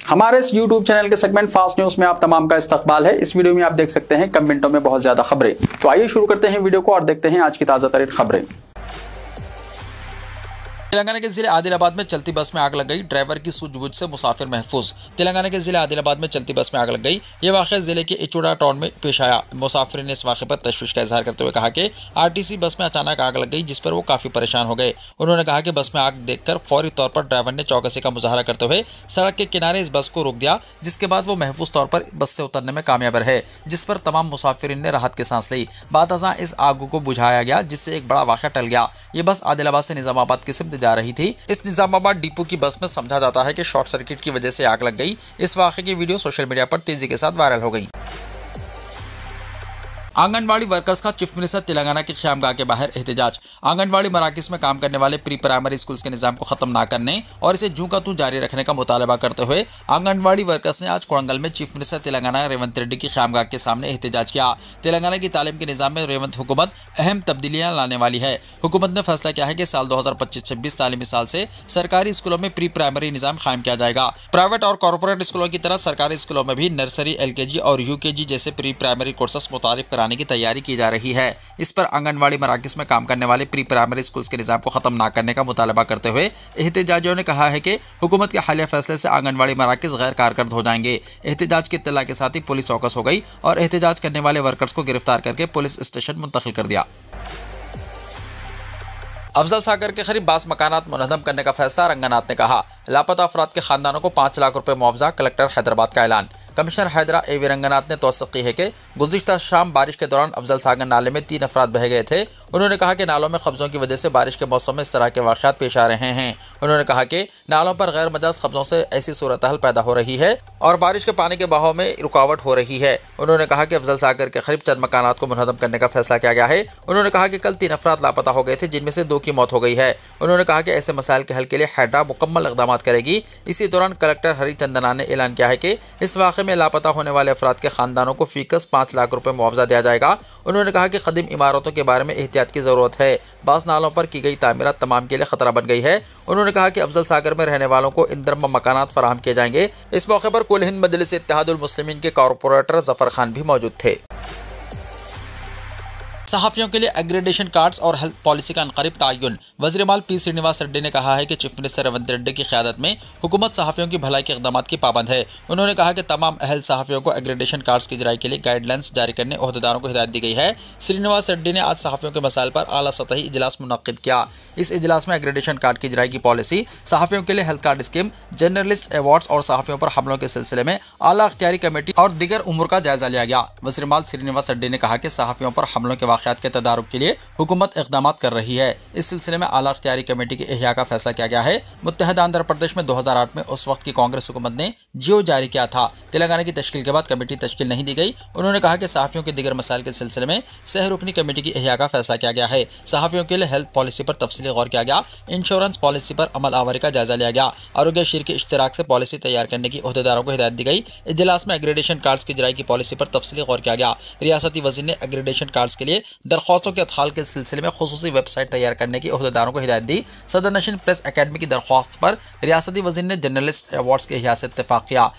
हमारे इस YouTube channel के सेगमेंट फास्ट न्यूज में आप तमाम का इस्तकबाल है। इस वीडियो में आप देख सकते हैं कम मिनटों में बहुत ज्यादा खबरें। तो आइए शुरू करते हैं वीडियो को और देखते हैं आज की ताजा तरीन खबरें। तेलंगाना के जिले आदिलाबाद में चलती बस में आग लग गई, ड्राइवर की सूझबूझ से मुसाफिर महफूज। तेलंगाना के जिले आदिलाबाद में चलती बस में आग लग गई। ये वाक़या जिले के इचोड़ा टाउन में पेश आया। मुसाफिर ने इस वाक़े पर तशवीश का इजहार करते हुए कहा कि आरटीसी बस में अचानक आग लग गई, जिस पर वो काफ़ी परेशान हो गए। उन्होंने कहा कि बस में आग देखकर फौरी तौर पर ड्राइवर ने चौकसी का मुजाहरा करते हुए सड़क के किनारे इस बस को रोक दिया, जिसके बाद वो महफूज तौर पर बस से उतरने में कामयाब रहे, जिस पर तमाम मुसाफिरीन ने राहत की सांस ली। बादअज़ां इस आग को बुझाया गया, जिससे एक बड़ा वाक़या टल गया। ये बस आदिलाबाद से निजामाबाद की सिमत जा रही थी। इस निजामाबाद डिपो की बस में समझा जाता है कि शॉर्ट सर्किट की वजह से आग लग गई। इस वाक़े की वीडियो सोशल मीडिया पर तेजी के साथ वायरल हो गई। आंगनवाड़ी वर्कर्स का चीफ मिनिस्टर तेलंगाना की क़यामगाह के बाहर एहतजाज। आंगनवाड़ी मराकज़ में काम करने वाले प्री प्राइमरी स्कूल्स के निज़ाम को ख़त्म ना करने और इसे जूं का तूं जारी रखने का मुतालबा करते हुए आंगनवाड़ी वर्कर्स ने आज कोड़ंगल में चीफ मिनिस्टर तेलंगाना रेवंत रेड्डी की क़यामगाह के सामने एहतजाज किया। तेलंगाना की तालीम के निज़ाम में रेवंत हुकूमत अहम तब्दीलियाँ लाने वाली है। हुकूमत ने फैसला किया है कि साल 2025-26 तालीमी साल से सरकारी स्कूलों में प्री प्राइमरी निज़ाम कायम किया जाएगा। प्राइवेट और कॉर्पोरेट स्कूलों की तरह सरकारी स्कूलों में भी नर्सरी, LKG और UKG जैसे प्री प्राइमरी कोर्सेस मुतारिफ कराने की तैयारी की जा रही है। इस पर आंगनवाड़ी मराकज़ में काम करने वाले प्री प्राइमरी स्कूल्स के निज़ाम को खत्म ना करने का मुतालबा करते हुए एहतजाजियों ने कहा है कि हुकूमत के हालिया फैसले से आंगनवाड़ी मराकज़ गैर कारकर्द हो जाएंगे। एहतजाज की इत्तला के साथ ही पुलिस चौकस हो गई और एहतजाज करने वाले वर्कर्स को गिरफ्तार करके पुलिस स्टेशन मुंतकिल कर दिया। अफजल सागर के करीब 22 मकानात मुनहदम करने का फैसला। रंगनाथ ने कहा, लापता अफराद के खानदानों को 5 लाख रुपए मुआवजा। कलेक्टर हैदराबाद का ऐलान। कमिश्नर हैदरा AV रंगनाथ ने तौसीक़ की है कि गुज़िश्ता शाम बारिश के दौरान अफजल सागर नाले में 3 अफराद बह गए थे। उन्होंने कहा कि नालों में कब्ज़ों की वजह से बारिश के मौसम में इस तरह के वाक़यात पेश आ रहे हैं। उन्होंने कहा कि नालों पर गैर मजाज कब्ज़ों से ऐसी सूरत हाल पैदा हो रही है और बारिश के पानी के बहाव में रुकावट हो रही है। उन्होंने कहा कि अफजल सागर के करीब चंद मकानात को मुनहदम करने का फैसला किया गया है। उन्होंने कहा कि कल 3 अफराद लापता हो गए थे, जिनमें से 2 की मौत हो गई है। उन्होंने कहा कि ऐसे मसाइल के हल के लिए हैड्रा मुकम्मल इक़दाम करेगी। इसी दौरान कलेक्टर हरिचंदना ने ऐलान किया है कि इस वाक़े में लापता होने वाले अफराद के खानदानों को फीकस 5 लाख रुपए मुआवजा दिया जाएगा। उन्होंने कहा कि कदीम इमारतों के बारे में एहतियात की ज़रूरत है। बाज़ नालों पर की गई तामीरात तमाम के लिए खतरा बन गई है। उन्होंने कहा कि अफजल सागर में रहने वालों को इंदरम मकानात फराहम किए जाएंगे। इस मौके पर कुल हिंद मजलिस इत्तेहादुल मुस्लिमीन के कॉर्पोरेटर जफर खान भी मौजूद थे। सहाफ़ियों के लिए एग्रेडेशन कार्ड्स और हेल्थ पॉलिसी का अनक़रीब तयन। वज़ीर माल P श्रीनिवास रेड्डी ने कहा है कि चीफ मिनिस्टर रेवंत रेड्डी की क़यादत में हुकूमत सहाफ़ियों की भलाई के इक़दामात की पाबंद है। उन्होंने कहा कि तमाम अहल सहाफ़ियों को एग्रेडेशन कार्ड्स की इजराई के लिए गाइडलाइंस जारी करने ओहदेदारों को हिदायत दी गई है। श्रीनिवास रेड्डी ने आज सहाफ़ियों के मसाइल पर आला सतही इजलास मुनक़्क़िद किया। इस इजलास में एग्रेडेशन कार्ड की इजराई की पॉलिसी, सहाफ़ियों के लिए health card scheme, journalist awards और सहाफ़ियों पर हमलों के सिलसिले में आला अख्तियारी कमेटी और दीगर उमूर का जायजा लिया गया। वज़ीर माल श्रीनिवास रेड्डी ने कहा कि सहाफ़ियों पर हमलों के वाक़यात के तदारुक के लिए हुकूमत इक़दामात कर रही है। इस सिलसिले में आला अख्तियारी कमेटी के इह्या का फैसला किया गया है। मुत्तहदा आंध्र प्रदेश में 2008 में उस वक्त की कांग्रेस हुकूमत ने जियो जारी किया था। तेलंगाना की तश्कील के बाद कमेटी तश्कील नहीं दी गई। उन्होंने कहा कि सहाफ़ियों के दीगर मसाइल के सिलसिले में सह रुकनी कमेटी की इह्या का फैसला किया गया है। सहाफ़ियों के लिए हेल्थ पॉलिसी पर तफसीली गौर किया गया। इंश्योरेंस पॉलिसी पर अमल आवरी का जायजा लिया गया। आरोग्य शरीर के इश्तराक से पॉलिसी तैयार करने की ओहदेदारों को हिदायत दी गई। इजलास में एग्रेडेशन कार्ड्स की इजराई की पॉलिसी पर तफसीली गौर किया गया। रियासती वज़ीर ने एग्रेडेशन कार्ड्स के लिए दरख्वास्तों के अदखाल के सिलसिले में खुसूसी वेबसाइट तैयार करने की ओहदेदारों को हिदायत दी। सदर नशीन प्रेस अकेडमी की दरख्वास्त पर रियासती वज़ीर ने जर्नलिस्ट अवार्ड्स के इह्या से इत्तेफाक किया।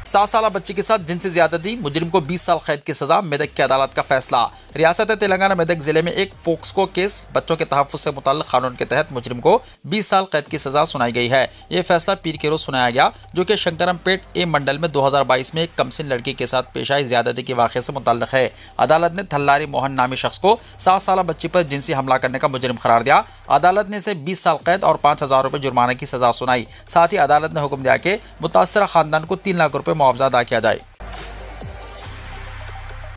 7 साला बच्ची के साथ जिनसी ज़्यादती, मुजरिम को 20 साल कैद की सज़ा। मेदक की अदालत का फैसला। रियासत तेलंगाना मेदक ज़िले में एक पोक्सको केस बच्चों के तहफ़्फ़ुज़ से मुताल्लिक़ कानून के तहत मुजरिम को 20 साल कैद की सज़ा सुनाई गई है। यह फैसला पीर के रोज़ सुनाया गया, जो कि शंकरमपेट A मंडल में 2022 में एक कमसिन लड़की के साथ पेश आई ज़्यादती के वाक़े से मुताल्लिक़ है। अदालत ने थल्लारी मोहन नामी शख्स को 7 साला बच्ची पर जिनसी हमला करने का मुजरिम करार दिया। अदालत ने इसे 20 साल कैद और 5,000 रुपये जुर्माने की सज़ा सुनाई। साथ ही अदालत ने हुक्म दिया कि मुतासरा ख़ानदान को 3 लाख रुपये मुआवजा अदा किया जाए।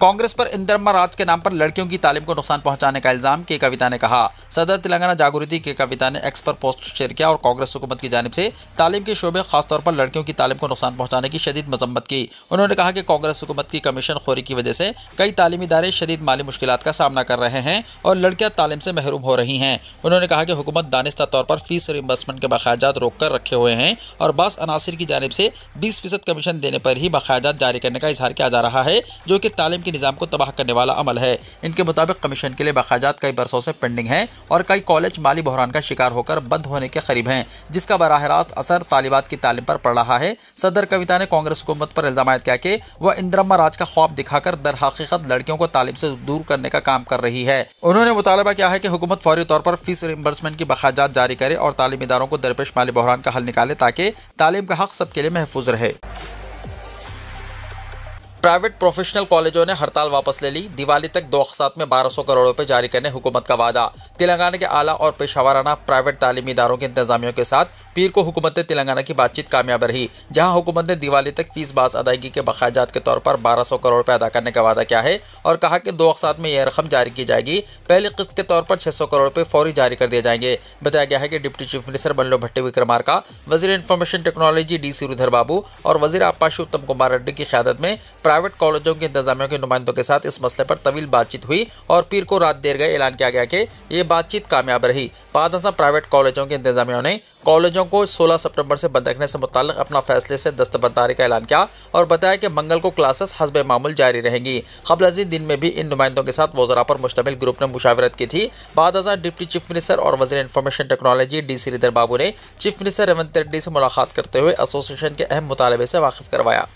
कांग्रेस पर इंदरम्मा राज के नाम पर लड़कियों की तालीम को नुकसान पहुंचाने का इल्जाम के कविता ने कहा। सदर तेलंगाना जागृति के कविता ने एक्स पर पोस्ट शेयर किया और कांग्रेस हुकूमत की जानिब से तालीम के शोबे खासतौर पर लड़कियों की तालीम को नुकसान पहुंचाने की शदीद मजम्मत की। उन्होंने कहा कि कांग्रेस हुकूमत की कमीशन खोरी की वजह से कई तालीमी इदारे शदीद माली मुश्किलात का सामना कर रहे हैं और लड़कियां तालीम से महरूम हो रही हैं। उन्होंने कहा कि हुकूमत दानिस्ता तौर पर फीस रिइंबर्समेंट के बकायाजात रोक कर रखे हुए हैं और बास अनासिर की जानिब से 20% कमीशन देने पर ही बकायाजात जारी करने का इजहार किया जा रहा है, जो कि तालीम तहनीकी निज़ाम को तबाह करने वाला अमल है। इनके मुताबिक कमीशन के लिए बकायात कई बरसों से पेंडिंग हैं और कई कॉलेज माली बहरान का शिकार होकर बंद होने के करीब हैं, जिसका बराह रास्त असर तालिबात की तालीम पर पड़ रहा है। सदर कविता ने कांग्रेस हुकूमत पर इल्जाम किया कि वह इंदिरा राज का ख्वाब दिखाकर दर हकीकत लड़कियों को तालीम से दूर करने का काम कर रही है। उन्होंने मुतालबा किया है कि हुकूमत फौरी तौर पर फीस रिइंबर्समेंट की बकायात जारी करे और तालीम इदारों को दरपेश माली बहरान का हल निकाले ताकि तालीम का हक सबके लिए महफूज रहे। प्राइवेट प्रोफेशनल कॉलेजों ने हड़ताल वापस ले ली। दिवाली तक 2 अक़सात में 1200 करोड़ रुपए जारी करने हुकूमत का वादा। तेलंगाना के आला और पेशावराना प्राइवेट तालीमी इदारों के इंतजामियों के साथ पीर को हुकूमत तेलंगाना की बातचीत कामयाब रही, जहां हुकूमत ने दिवाली तक फीस बाज अदायगी के बकायात के तौर पर 1200 करोड़ रुपए अदा करने का वादा किया है और कहा कि 2 अक़सात में यह रकम जारी की जाएगी। पहली किस्त के तौर पर 600 करोड़ रुपए फौरी जारी कर दिए जाएंगे। बताया गया है कि डिप्टी चीफ मिनिस्टर बल्लभ भट्टी विक्रमार्का, वजीर इंफॉर्मेशन टेक्नोलॉजी डी श्रीधर बाबू और वजीर आबपाशी उत्तम कुमार रेड्डी की क़यादत में प्राइवेट कॉलेजों के इंतजामियों के नुमाइंदों के साथ इस मसले पर तवील बातचीत हुई और पीर को रात देर गए ऐलान किया गया कि ये बातचीत कामयाब रही। बाद प्राइवेट कॉलेजों के इंतजामियों ने कॉलेजों को 16 सितंबर से बंद रखने से मुताल्लिक अपना फैसले से दस्तबरदारी का ऐलान किया और बताया कि मंगल को क्लासेस हस्बे मामूल जारी रहेंगी। कबल अज़ीज़ दिन में भी इन नुमाइंदों के साथ वज़रा पर मुश्तमिल ग्रुप ने मुशावरत की थी। बाद डिप्टी चीफ मिनिस्टर और वज़ीर इंफॉर्मेशन टेक्नोलॉजी डी श्रीधर बाबू ने चीफ मिनिस्टर रेवंत रेड्डी से मुलाकात करते हुए एसोसिएशन के अहम मुतालबे से वाकिफ करवाया।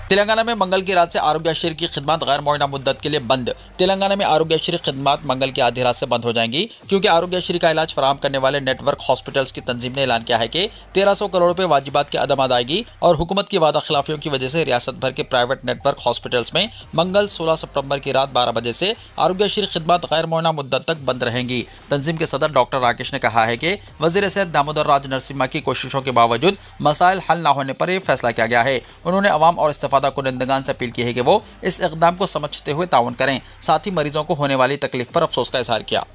तेलंगाना में मंगल की रात से आरोग्यश्री की खिदमत गैर मुअय्यना मुद्दत के लिए बंद। तेलंगाना में आरोग्यश्री खिदमत मंगल की आधी रात से बंद हो जाएंगी क्योंकि आरोग्यश्री का इलाज फराहम करने वाले नेटवर्क हॉस्पिटल्स की तंजीम ने ऐलान किया है कि 1300 करोड़ रुपए वाजिबात की अदम अदायगी और हुकूमत की वादा खिलाफियों की वजह से रियासत भर के प्राइवेट नेटवर्क हॉस्पिटल्स में मंगल 16 सितंबर की रात 12 बजे से आरोग्यश्री खिदमत गैर मुअय्यना मुद्दत तक बंद रहेंगी। तंजीम के सदर डॉक्टर राकेश ने कहा है कि वज़ीर सेहत दामोदर राज नरसिम्हा की कोशिशों के बावजूद मसाइल हल न होने पर यह फैसला किया गया है। उन्होंने अवाम और इस्तिफादा कुनिंदगान से अपील की है कि वो इस इक़दाम को समझते हुए ताउन करें। साथ ही मरीजों को होने वाली तकलीफ पर अफसोस का इज़हार किया।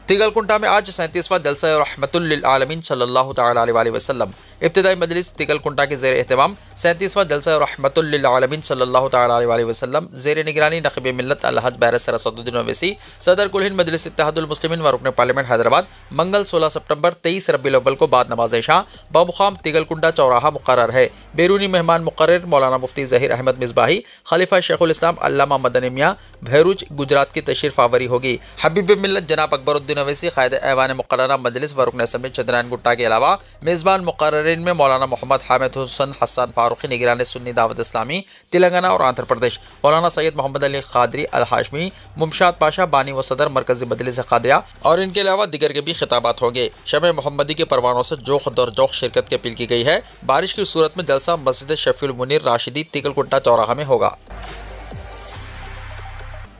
तिगलकुंटा में आज 37वां जलसा रहमतुल लिल आलमीन सल्लल्लाहु तआला अलैहि वसल्लम इब्तिदाई मजलिस तिगलकुंटा के ज़ेर एहतमाम 37वां जलसा रहमतुल लिल आलमीन सल्लल्लाहु तआला अलैहि वसल्लम ज़ेर निगरानी नक़ीब मिल्लत अलहज बैरिस्टर असदुद्दीन ओवैसी सदर कुल हिंद मजलिस इत्तेहादुल मुस्लिमीन व रुकन पार्लियामेंट हैदराबाद मंगल 16 सितंबर 23 रबीउल अव्वल को बाद नमाज इशा बमुक़ाम तिगलकुंटा चौराहा मुक़र्रर है। बैरूनी मेहमान मुक़र्रर मौलाना मुफ्ती ज़हीर अहमद मिसबाही खलीफा शेखुल इस्लाम अल्लामा मदनी मियाँ भैरूच गुजरात की तशरीफ़ आवरी होगी। हबीब मिल्लत जनाब अकबरुद्दीन ओवैसी क़ायद ऐवान मुक़र्ररा मजलिस व रुकन असम्बली चंद्रयान गुट्टा के अलावा मेज़बान मुक़र्ररीन में मौलाना मोहम्मद हामिद हुसैन हसन फारूकी निगरान सुन्नी दावत इस्लामी तेलंगाना और आंध्र प्रदेश, मौलाना सैयद मोहम्मद अली क़ादरी अल हाशमी मुमशाद पाशा बानी व सदर मरकज़ी मजलिस क़ादिया और इनके अलावा दिगर के भी खिताबात होंगे। शब मोहम्मदी के परवानों से जोख दर जोख शिरकत की अपील की गई है। बारिश की सूरत में जलसा मस्जिद शफीउल मुनीर राशिदी तिगलकुंटा चौराहा में होगा।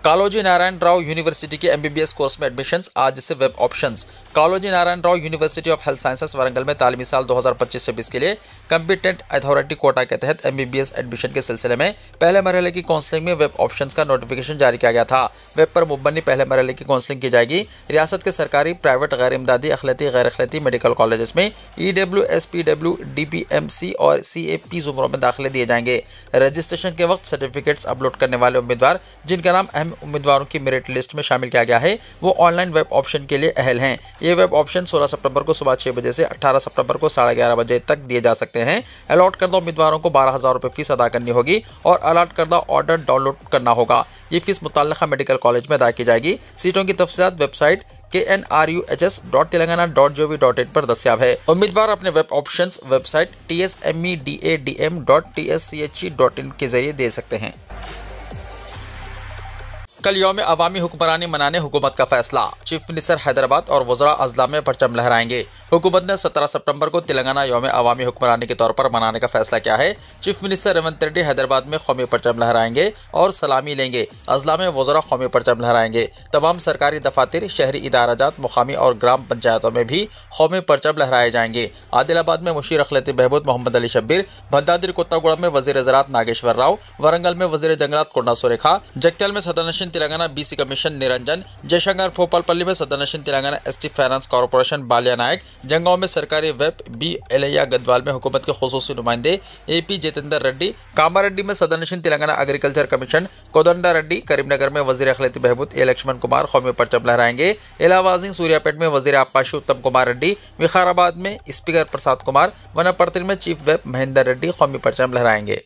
कालोजी नारायण राव यूनिवर्सिटी के MBBS कोर्स में एडमिशन्स आज से web options. Kaloji Narayan Rao university of health sciences Warangal में तालीमी साल 2025-26 के लिए कम्पिटेंट अथॉरिटी कोटा के तहत MBBS एडमिशन के सिलसिले में पहले मरहले की काउंसलिंग में वेब ऑप्शंस का नोटिफिकेशन जारी किया गया था। वेब पर मुबन्नी पहले मरहले की काउंसलिंग की जाएगी। रियासत के सरकारी, प्राइवेट, गैर इमदादी, अखिलती, गैर अखिलती मेडिकल कॉलेजेस में EW, SPW, DPMC और CAP ज़ुमरों में दाखिले दिए जाएंगे। रजिस्ट्रेशन के वक्त सर्टिफिकेट्स अपलोड करने वाले उम्मीदवार जिनका नाम अहम उम्मीदवारों की मेरिट लिस्ट में शामिल किया गया है वो ऑनलाइन वेब ऑप्शन के लिए अहल हैं। ये वेब ऑप्शन 16 सितंबर को सुबह 6 बजे से 18 सितंबर को 11:30 बजे तक दिए जा सकते हैं। अलॉट करदा उम्मीदवारों को 12,000 रुपये फीस अदा करनी होगी और अलॉट करदा ऑर्डर डाउनलोड करना होगा। ये फीस मुतल्लिका मेडिकल कॉलेज में अदा की जाएगी। सीटों की तफसीलात वेबसाइट knruhs.telangana.gov.in पर दस्याब है। उम्मीदवार अपने वेब ऑप्शंस वेबसाइट tsmedadm.tsche.in के जरिए दे सकते हैं। कल यौम अवामी हुक्मरानी मनाने हुकूमत का फैसला। चीफ मिनिस्टर हैदराबाद और वज़रा अज़ला में परचम लहराएंगे। हुकूमत ने 17 सितंबर को तेलंगाना यौम अवामी हुक्मरानी के तौर पर मनाने का फैसला किया है। चीफ मिनिस्टर रेवंत रेड्डी हैदराबाद में कौमी परचम लहराएंगे और सलामी लेंगे। अज़ला में वज़रा कौमी परचम लहराएंगे। तमाम सरकारी दफातर, शहरी इदाराजात, मुकामी और ग्राम पंचायतों में भी कौमी परचम लहराए जाएंगे। आदिलाबाद में मुशीर अखिलती बहबूद मोहम्मद अली शब्बीर, भद्दादिर कोत्तागुड़ा में वज़ीर ज़राअत नागेश्वर राव, वरंगल में वज़ीर जंगलात कोंडा सुरेखा, जगत्याल में सदरनशीन तेलंगाना BC कमीशन निरंजन, जयशंकर भोपालपल्ली में सदरनशीन Telangana ST finance corporation Ballia नायक, जंगांव में सरकारी वेब बी एलैया गदवाल में हुकूमत के खुसूसी नुमाइंदे AP जितेंद्र रेड्डी, कामारेड्डी में सदनशीन तेलंगाना एग्रीकल्चर कमीशन, कोदंडा रेड्डी, करीमनगर में वजीर अखिलती बहबूद ए लक्ष्मण कुमार कौमी परचम लहराएंगे। इलाहाबाद सूर्यापेट में वजीर आबपाशी उत्तम कुमार रेड्डी, विकाराबाद में स्पीकर प्रसाद कुमार, वनापर्तिल में चीफ वेब महेंद्र रेड्डी कौमी परचम लहराएंगे।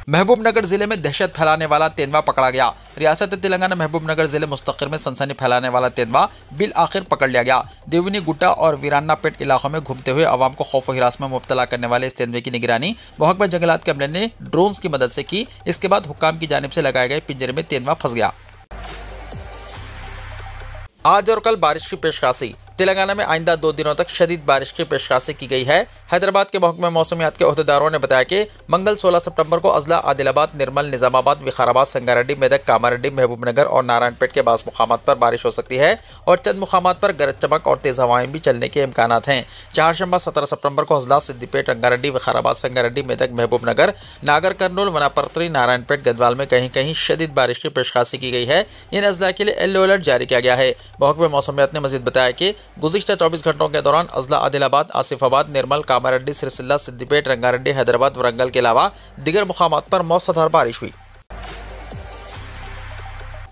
महबूबनगर जिले में दहशत फैलाने वाला तेंदुआ पकड़ा गया। रियासत तेलंगाना महबूबनगर जिले मुस्तकिर में सनसनी फैलाने वाला तेंदुआ बिल आखिर पकड़ लिया गया। देवनी गुट्टा और वीरान्नापेट इलाकों में घूमते हुए आवाम को खौफ और हिरास में मुब्तला करने वाले इस तेंदुए की निगरानी महकमा जंगलात के अमले ने ड्रोन्स की मदद से की। इसके बाद हुक्काम की जानिब से लगाए गए पिंजरे में तेंदुआ फंस गया। आज और कल बारिश की पेशकाशी। तेलंगाना में आइंदा 2 दिनों तक शदीद बारिश की पेशकाशी की गई है। हैदराबाद के महकमे मौसमियात के अहदेदारों ने बताया कि मंगल 16 सितंबर को अजला, आदिलाबाद, निर्मल, निजामाबाद, विकाराबाद, संगारेड्डी, मेदक, कामारेड्डी, महबूबनगर और नारायणपेट के बास मुकामात पर बारिश हो सकती है और चंद मुकामात पर गरज चमक और तेज हवाएं भी चलने के इम्कानात हैं। चारशंबा 17 सितंबर को अजला, सिद्दीपेट, रंगारेड्डी, विकाराबाद, संगारेड्डी, मेदक, महबूबनगर, नागर कर्नूल, वनापर्त्री, नारायणपेट, गदवाल में कहीं कहीं शदीद बारिश की पेशकाशी की गई है। इन अजला के लिए येलो अलर्ट जारी किया गया है। महकमे मौसमियात ने मजीद बताया कि गुज़िश्ता 24 घंटों के दौरान अजला, आदिलाबाद, आसिफाबाद, निर्मल, कामारेड्डी, सिरसिल्ला, सिद्दीपेट, रंगारेड्डी, हैदराबाद, वरंगल के अलावा दीगर मुकामात पर मौसलाधार बारिश हुई।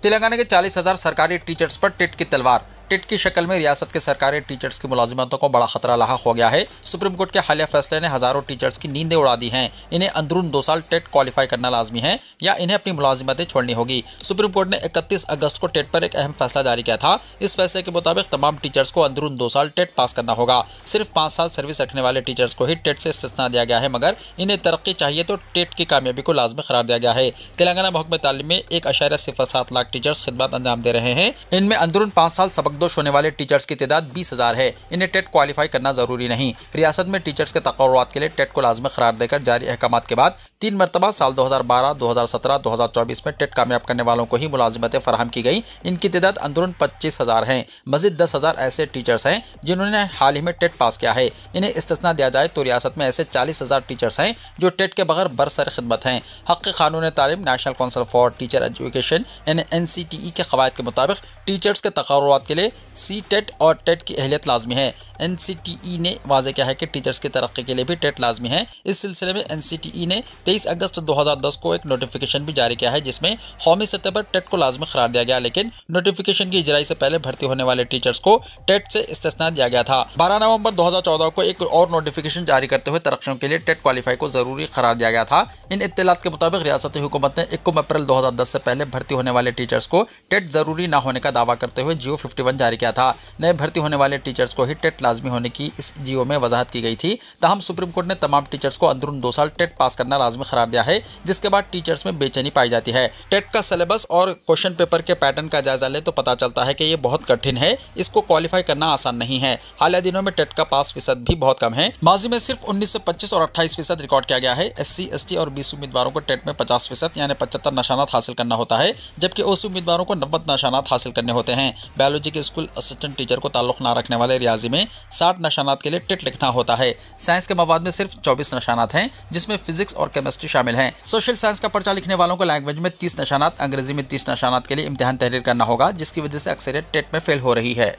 तेलंगाना के 40,000 सरकारी टीचर्स पर टेट की तलवार। टेट की शक्ल में रियासत के सरकारी टीचर्स की मुलाजिमतों को बड़ा खतरा लाहक हो गया है। सुप्रीम कोर्ट के हालिया फैसले ने हजारों टीचर्स की नींदें उड़ा दी हैं। इन्हें अंदरून 2 साल टेट क्वालिफाई करना लाजमी है या इन्हें अपनी मुलाजिमतें छोड़नी होगी। सुप्रीम कोर्ट ने 31 अगस्त को टेट पर एक अहम फैसला जारी किया था। इस फैसले के मुताबिक तमाम टीचर्स को अंदरून 2 साल टेट पास करना होगा। सिर्फ 5 साल सर्विस रखने वाले टीचर्स को ही टेट से इस्तिस्ना दिया गया है, मगर इन्हें तरक्की चाहिए तो टेट की कामयाबी को लाजमी करार दिया गया है। तेलंगाना महकमे तालीम में 1.07 लाख टीचर्स खिदमत अंजाम दे रहे हैं। इनमें अंदरून 5 साल सबकदोश होने वाले टीचर्स की तादाद 20,000 है। इन्हें टेट क्वालिफाई करना जरूरी नहीं। रियासत में टीचर्स के तकर्रुआत के लिए टेट को लाजमी करार देकर जारी अहकामात के बाद 3 मरतबा साल 2012, 2017, 2024 में टेट कामयाब करने वालों को ही मुलाजिमतें फराहम की गई। इनकी तादाद अंदरून 25,000 है। मजीद 10,000 ऐसे टीचर्स हैं जिन्होंने हाल ही में टेट पास किया है। इन्हें इस्तिस्ना दिया जाए तो रियासत में ऐसे 40,000 टीचर्स हैं जो टेट के बगैर बरसर खिदमत हैं। हक़ कानून तालीम national council for teacher education यानी NCTE के क़वायद के मुताबिक टीचर्स के तकर्रुआत के लिए सी-टेट और टेट की अहलियत लाजमी है। NCTE ने वाज़े किया है कि टीचर्स की तरक्की के लिए भी टेट लाजमी है। इस सिलसिले में NCTE ने 23 अगस्त 2010 को एक नोटिफिकेशन भी जारी किया है जिसमें कौमी सतह पर टेट को लाजमी करार दिया गया, लेकिन नोटिफिकेशन की इजराई से पहले भर्ती होने वाले टीचर्स को टेट से इस्तिस्ना दिया गया था। 12 नवंबर 2014 को एक और नोटिफिकेशन जारी करते हुए तरक्कियों के लिए टेट क्वालिफाई को जरूरी करार दिया गया था। इन इत्तलात के मुताबिक रियासती हुकूमत ने 1 अप्रैल 2010 से पहले भर्ती होने वाले टीचर्स को टेट जरूरी न होने का दावा करते हुए GO 51 जारी किया था। नए भर्ती होने वाले टीचर्स को ही टेट लाजमी होने की इस GO में वजाहत की गई थी। ताहम सुप्रीम कोर्ट ने तमाम टीचर्स को अंदरून 2 साल टेट पास करना लाजमी करार दिया है, जिसके बाद टीचर्स में बेचैनी पाई जाती है। टेट का सिलेबस और क्वेश्चन पेपर के पैटर्न का जायजा ले तो पता चलता है कि ये बहुत कठिन है। इसको क्वालिफाई करना आसान नहीं है। हालिया दिनों में टेट का पास फीसद भी बहुत कम है। माजी में सिर्फ 19 से 25 और 28% रिकॉर्ड किया गया है। SC, ST और BC उम्मीदवारों को टेट में 50% यानी 75 निशानात हासिल करना होता है, जबकि OC उम्मीदवारों को 90 निशानात हासिल करने होते हैं। बायोलॉजी के स्कूल असिस्टेंट टीचर को ताल्लुक न रखने वाले रियाजी में 60 निशानात के लिए टेट लिखना होता है। साइंस के मवाद में सिर्फ 24 निशानात हैं, जिसमें फिजिक्स और केमिस्ट्री शामिल हैं। सोशल साइंस का पर्चा लिखने वालों को लैंग्वेज में 30 निशानात, अंग्रेजी में 30 निशानात के लिए इम्तिहान तहरीर करना होगा, जिसकी वजह से अक्सरियत टेट में फेल हो रही है।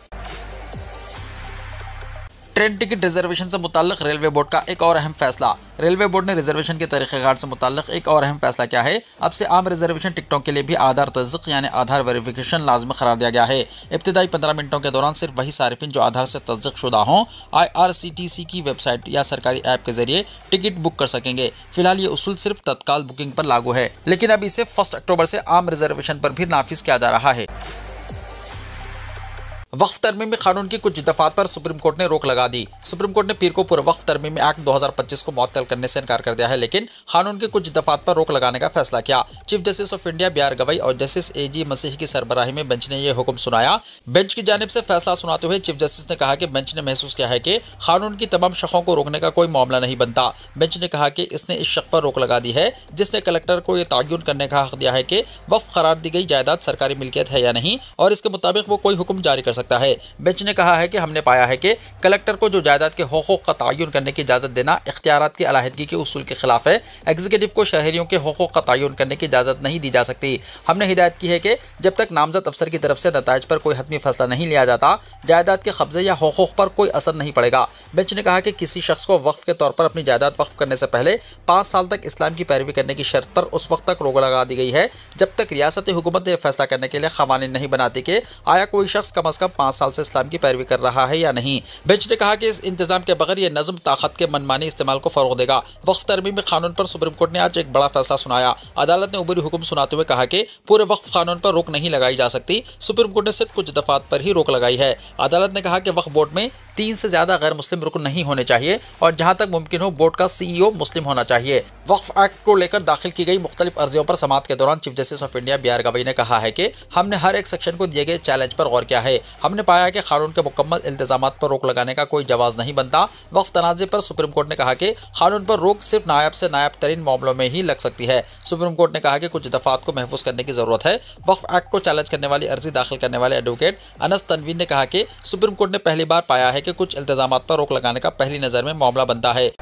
ट्रेन टिकट रिजर्वेशन से मुताल्लिक रेलवे बोर्ड का एक और अहम फैसला। रेलवे बोर्ड ने रिजर्वेशन के तरीक़ेकार से मुताल्लिक एक और अहम फैसला किया है। अब से आम रिजर्वेशन टिकटों के लिए भी आधार तस्दीक यानी आधार वेरिफिकेशन लाजमी करार दिया गया है। इब्तिदाई 15 मिनटों के दौरान सिर्फ वही सारिफिन जो आधार से तस्दीक शुदा हों IRCTC की वेबसाइट या सरकारी ऐप के जरिए टिकट बुक कर सकेंगे। फिलहाल ये उसूल सिर्फ तत्काल बुकिंग पर लागू है, लेकिन अब इसे 1 अक्टूबर से आम रिजर्वेशन पर भी नाफिज किया जा रहा है। वक्फ तरमीमी कानून की कुछ दफात पर सुप्रीम कोर्ट ने रोक लगा दी। सुप्रीम कोर्ट ने पीर को पूरे वक्फ तरमीमी एक्ट 2025 को मुअत्तल करने से इनकार कर दिया है, लेकिन कानून की कुछ दफात पर रोक लगाने का फैसला किया। Chief justice of India BR Gavai और जस्टिस AG मसीह की सरबराही में बेंच ने यह हुक्म सुनाया। बेंच की जानिब से फैसला सुनाते हुए चीफ जस्टिस ने कहा कि बेंच ने महसूस किया है कि कानून की तमाम शकों को रोकने का कोई मामला नहीं बनता। बेंच ने कहा कि इसने इस शक पर रोक लगा दी है जिसने कलेक्टर को यह तयन करने का हक दिया है कि वक्फ करार दी गई जायदाद सरकारी मिल्कियत है या नहीं, और इसके मुताबिक वो कोई हुक्म जारी कर सकता सकता है। बेंच ने कहा है कि हमने पाया है कि कलेक्टर को जो जायदाद के हुकूक का तयन करने की इजाज़त देना इख्तियारात की अलहदगी के उसूल के खिलाफ है। एग्जीक्यूटिव को शहरियों के हुकूक का तयन करने की इजाज़त नहीं दी जा सकती। हमने हिदायत की है कि जब तक नामजद अफसर की तरफ से नताइज पर कोई हतमी फैसला नहीं लिया जाता, जायदाद के कब्जे या हुकूक पर कोई असर नहीं पड़ेगा। बेंच ने कहा कि किसी शख्स को वक्फ के तौर पर अपनी जायदाद वक्फ करने से पहले 5 साल तक इस्लाम की पैरवी करने की शर्त पर उस वक्त तक रोक लगा दी गई है जब तक रियासती हुकूमत यह फैसला करने के लिए क़वानीन नहीं बनाती कि आया कोई शख्स कम अज़ कम 5 साल से इस्लाम की पैरवी कर रहा है या नहीं। बेंच ने कहा कि इस इंतजाम के बगैर यह नज़म ताकत के मनमानी इस्तेमाल को फ़रोग़ देगा। वक्फ तरमीमी कानून पर सुप्रीम कोर्ट ने आज एक बड़ा फैसला सुनाया। अदालत ने उबरी हुक्म सुनाते हुए कहा कि पूरे वक्फ कानून पर रोक नहीं लगाई जा सकती। सुप्रीम कोर्ट ने सिर्फ कुछ दफात पर ही रोक लगाई है। अदालत ने कहा कि वक्फ बोर्ड में 3 से ज़्यादा गैर मुस्लिम रुकन नहीं होने चाहिए और जहाँ तक मुमकिन हो बोर्ड का CEO मुस्लिम होना चाहिए। वक्फ एक्ट को लेकर दाखिल की गई मुख्तलिफ अर्जियों पर समाअत के दौरान chief justice of India BR Gavai ने कहा है कि हमने हर एक सेक्शन को दिए गए चैलेंज पर गौर किया है। हमने पाया कि कानून के मुकम्मल इल्तिजामात पर रोक लगाने का कोई जवाज़ नहीं बनता। वक्फ तनाज़े पर सुप्रीम कोर्ट ने कहा कि कानून पर रोक सिर्फ नायाब से नायाब तरीन मामलों में ही लग सकती है। सुप्रीम कोर्ट ने कहा कि कुछ दफात को महफूज करने की ज़रूरत है। वक्फ एक्ट को चैलेंज करने वाली अर्जी दाखिल करने वाले एडवोकेट अनस तनवीर ने कहा कि सुप्रीम कोर्ट ने पहली बार पाया है कि कुछ इल्तिजामात पर रोक लगाने का पहली नज़र में मामला बनता है।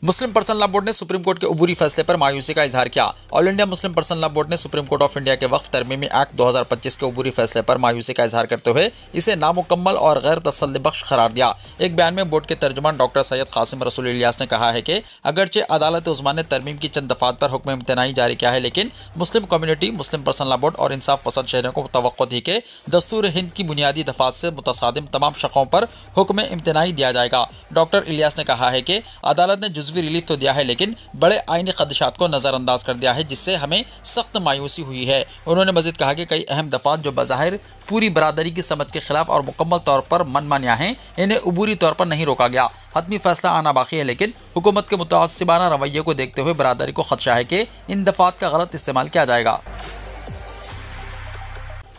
मुस्लिम पर्सनल लॉ बोर्ड ने सुप्रीम कोर्ट के उबूरी फैसले पर मायूसी का इजहार किया। All India Muslim personal law board ने सुप्रीम कोर्ट ऑफ इंडिया के वक्फ तरमीमी एक्ट 2025 के उबूरी फैसले पर मायूसी का इजहार करते हुए इसे नामुकम्मल और गैर तसल्ली बख्श करार दिया। एक बयान में बोर्ड के तर्जुमान डॉक्टर सैयद कासिम रसूल इलियास ने कहा है कि अगरचे अदालत उज़्मा ने तरमीम की चंद दफात पर हुक्म इम्तनाई जारी किया है, लेकिन मुस्लिम कम्युनिटी, मुस्लिम पर्सनल लॉ बोर्ड और इंसाफ पसंद शहरियों को तवक्को थी कि दस्तूर हिंद की बुनियादी दफात से मुतसादिम तमाम शक़ों पर हुक्म इम्तनाई दिया जाएगा। डॉक्टर इलियास ने कहा है कि अदालत ने जुज़वी रिलीफ तो दिया है लेकिन बड़े आईनी खदशात को नज़रअंदाज कर दिया है, जिससे हमें सख्त मायूसी हुई है। उन्होंने मज़ीद कहा कि कई अहम दफात जो बज़ाहिर पूरी बरादरी की समझ के खिलाफ और मुकम्मल तौर पर मनमानिया हैं, इन्हें उबूरी तौर पर नहीं रोका गया। हतमी फैसला आना बाकी है, लेकिन हुकूमत के मुतअस्सिबाना रवैये को देखते हुए बरादरी को खदशा है कि इन दफात का गलत इस्तेमाल किया जाएगा।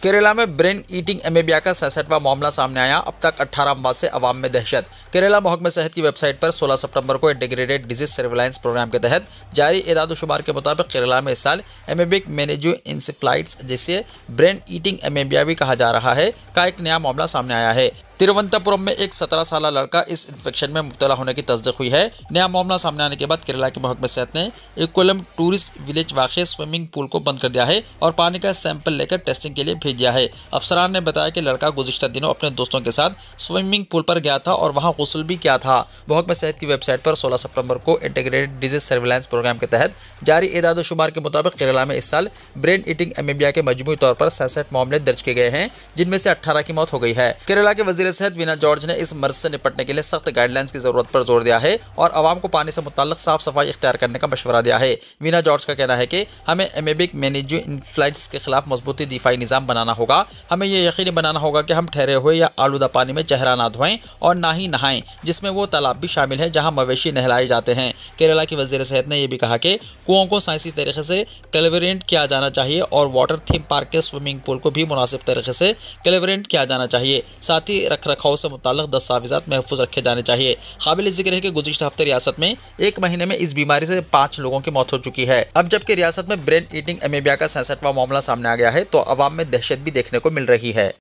केरला में ब्रेन ईटिंग एमेबिया का 67वां मामला सामने आया। अब तक 18 अमवात से अवाम में दहशत। केरला महकमे सेहत की वेबसाइट पर 16 सितंबर को इंटीग्रेटेड डिजीज सर्विलांस प्रोग्राम के तहत जारी एदाद-ओ-शुमार के मुताबिक केरला में इस साल एमेबिक मेनिंजोएन्सेफलाइटिस, जिसे ब्रेन ईटिंग एमेबिया भी कहा जा रहा है, का एक नया मामला सामने आया है। तिरुवनंतपुरम में एक 17 साल लड़का इस इन्फेक्शन में मुब्तला होने की तस्दीक हुई है। नया मामला सामने आने के बाद केरला के महकमे सेहत ने इक्वलम टूरिस्ट विलेज वाक़े स्विमिंग पूल को बंद कर दिया है और पानी का सैंपल लेकर टेस्टिंग के लिए भेज दिया है। अफसरान ने बताया कि लड़का गुज़िश्ता दिनों अपने दोस्तों के साथ स्विमिंग पूल पर गया था और वहां गुस्ल भी किया था। महकमे सेहत की वेबसाइट पर 16 सितंबर को इंटीग्रेटेड डिजीज सर्विलांस प्रोग्राम के तहत जारी एदाद-ओ-शुमार के मुताबिक केरला में इस साल ब्रेन ईटिंग एमेबिया के मजमूई तौर पर 67 मामले दर्ज किए गए हैं, जिनमें से 18 की मौत हो गई है। केरला के वज़ीर सेहत वीना जॉर्ज ने इस मर्ज से निपटने के लिए सख्त गाइडलाइंस की जरूरत पर जोर दिया है और आवाम को पानी से मुताल्लिक साफ सफाई इख्तियार करने का मशवरा दिया है। वीना जॉर्ज का कहना है कि हमें एमेबिक मेनिंजोएन्सेफलाइटिस के खिलाफ मजबूती दिफाई निज़ाम बनाना होगा। हमें यह यकीनी बनाना होगा कि हम ठहरे हुए या आलूदा पानी में चेहरा ना धोएं और ना ही नहाएं, जिसमें वो तालाब भी शामिल है जहां मवेशी नहलाए जाते हैं। केरला की वज़ीर सेहत ने यह भी कहा कि कुओं को साइंसी तरीके से क्लेवरेंट किया जाना चाहिए और वाटर थीम पार्क के स्विमिंग पूल को भी मुनासिब तरीके से क्लेवरेंट किया जाना चाहिए। साथ ही रख रखाव से मुताल्लिक़ दस्तावेज़ात महफूज रखे जाने चाहिए। काबिल जिक्र है कि गुज़िश्ता हफ्ते रियासत में एक महीने में इस बीमारी से 5 लोगों की मौत हो चुकी है। अब जबकि रियासत में ब्रेन ईटिंग एमेबिया का 67वां मामला सामने आ गया है, तो अवाम में दहशत भी देखने को मिल रही है।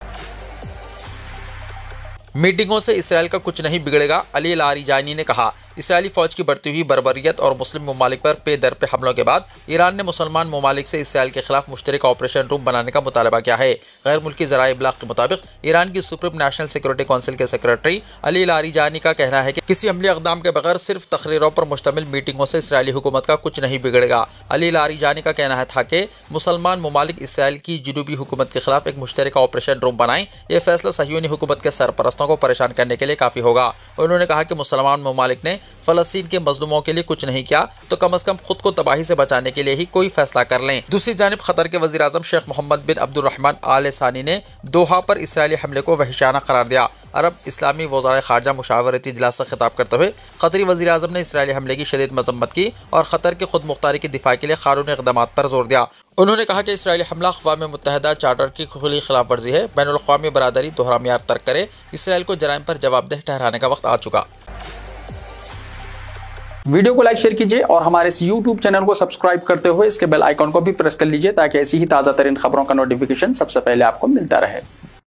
मीटिंगों से इसराइल का कुछ नहीं बिगड़ेगा, अली लारिजानी ने कहा। इसराइली फौज की बढ़ती हुई बर्बरियत और मुस्लिम ममालिक पर पे दर पे हमलों के बाद ईरान ने मुसलमान ममालिक से इसराइल के खिलाफ मुश्तरक ऑपरेशन रूम बनाने का मुतालबा किया है। गैर मुल्की ज़राए इब्लाग के मुताबिक ईरान की सुप्रीम नेशनल सिक्योरिटी काउंसिल के सेक्रेटरी अली लारिजानी का कहना है कि किसी अमली इक़दाम के बगैर सिर्फ तकरीरों पर मुश्तमिल मीटिंगों से इसराइली हुकूमत का कुछ नहीं बिगड़ेगा। अली लारिजानी का कहना था कि मुसलमान ममालिक इसराइल की जनूबी हुकूमत के खिलाफ एक मुश्तरक ऑपरेशन रूम बनाएं। यह फैसला सहियोनी हुकूमत के सरपरस्तों को परेशान करने के लिए काफ़ी होगा। उन्होंने कहा कि मुसलमान ममालिक ने फ़लस्तीन के मजलूमों के लिए कुछ नहीं किया, तो कम अज़ कम खुद को तबाही से बचाने के लिए ही कोई फैसला कर लें। दूसरी जानिब कतर के वज़ीर आज़म शेख मोहम्मद बिन अब्दुर्रहमान आल सानी ने दोहा पर इसराइली हमले को वहशाना करार दिया। अरब इस्लामी वज़ारे ख़ारजा मुशावरती इजलास से खिताब करते हुए कतरी वज़ीर आज़म ने इसराइली हमले की शदीद मजम्मत की और क़तर के खुद मुख्तारी के दिफा के लिए क़ानूनी इक़दामात पर जोर दिया। उन्होंने कहा कि इसराइली हमला अक़वाम मुत्तहिदा चार्टर की खुली खिलाफ वर्जी है। बैनुल अक़वामी बरादरी दोहरा मियार तर्क करे, इसराइल को जराइम पर जवाबदेह ठहराने का वक्त आ चुका। वीडियो को लाइक शेयर कीजिए और हमारे इस YouTube चैनल को सब्सक्राइब करते हुए इसके बेल आइकॉन को भी प्रेस कर लीजिए ताकि ऐसी ही ताजा तरीन खबरों का नोटिफिकेशन सबसे पहले आपको मिलता रहे।